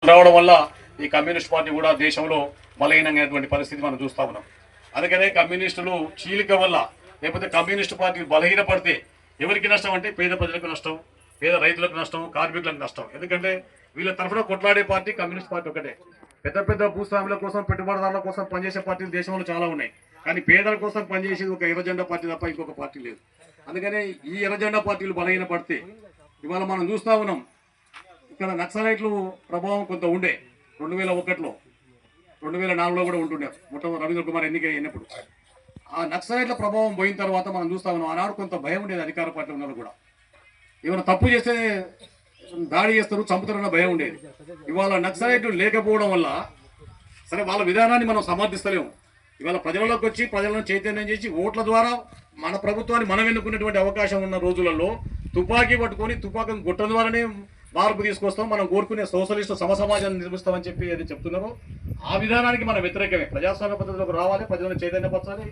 రావడం వల్ల ఈ కమ్యూనిస్ట్ పార్టీ కూడా దేశంలో బలహీనమైనటువంటి పరిస్థితి మనం చూస్తా ఉన్నాం. అందుకనే కమ్యూనిస్టులు చీలిక వల్ల లేకపోతే కమ్యూనిస్టు పార్టీ బలహీనపడితే ఎవరికి నష్టం అంటే పేద ప్రజలకు నష్టం, పేద రైతులకు నష్టం, కార్మికులకు నష్టం. ఎందుకంటే వీళ్ళ తరఫున కొట్లాడే పార్టీ కమ్యూనిస్ట్ పార్టీ ఒకటే. పెద్ద పెద్ద భూస్వాముల కోసం, పెట్టుబడిదారుల కోసం పనిచేసే పార్టీలు దేశంలో చాలా ఉన్నాయి. కానీ పేదల కోసం పనిచేసేది ఒక ఎర్రజెండా పార్టీ తప్ప ఇంకొక పార్టీ లేదు. అందుకనే ఈ ఎర్రజెండా పార్టీలు బలహీనపడితే ఇవాళ మనం చూస్తూ ఉన్నాం. ఇక్కడ నక్సలైట్లు ప్రభావం కొంత ఉండే 2001లో, 2004లో కూడా ఉంటుండే. మొట్టమొదటి రవీంద్ర కుమార్ ఎన్నిక అయినప్పుడు ఆ నక్సలైట్ల ప్రభావం పోయిన తర్వాత మనం చూస్తా ఉన్నాం. ఆనాడు కొంత భయం ఉండేది అధికార పార్టీ ఉన్నది కూడా. ఏమైనా తప్పు చేస్తే దాడి చేస్తారు, చంపుతారన్న భయం ఉండేది. ఇవాళ నక్సలైట్లు లేకపోవడం వల్ల సరే వాళ్ళ విధానాన్ని మనం సమర్థిస్తలేము. ఇవాళ ప్రజలలోకి వచ్చి ప్రజలను చైతన్యం చేసి ఓట్ల ద్వారా మన ప్రభుత్వాన్ని మనం ఎన్నుకునేటువంటి అవకాశం ఉన్న రోజులలో తుపాకీ పట్టుకొని తుపాకీని గుట్టం ద్వారానే మార్పు తీసుకొస్తాం, మనం కోరుకునే సోషలిస్టు సమసమాజాన్ని నిర్మిస్తామని చెప్పి అది చెప్తున్నారు. ఆ విధానానికి మనం వ్యతిరేకమే. ప్రజాస్వామ్య పద్ధతిలోకి రావాలి, ప్రజలను చైతన్యపరచాలి.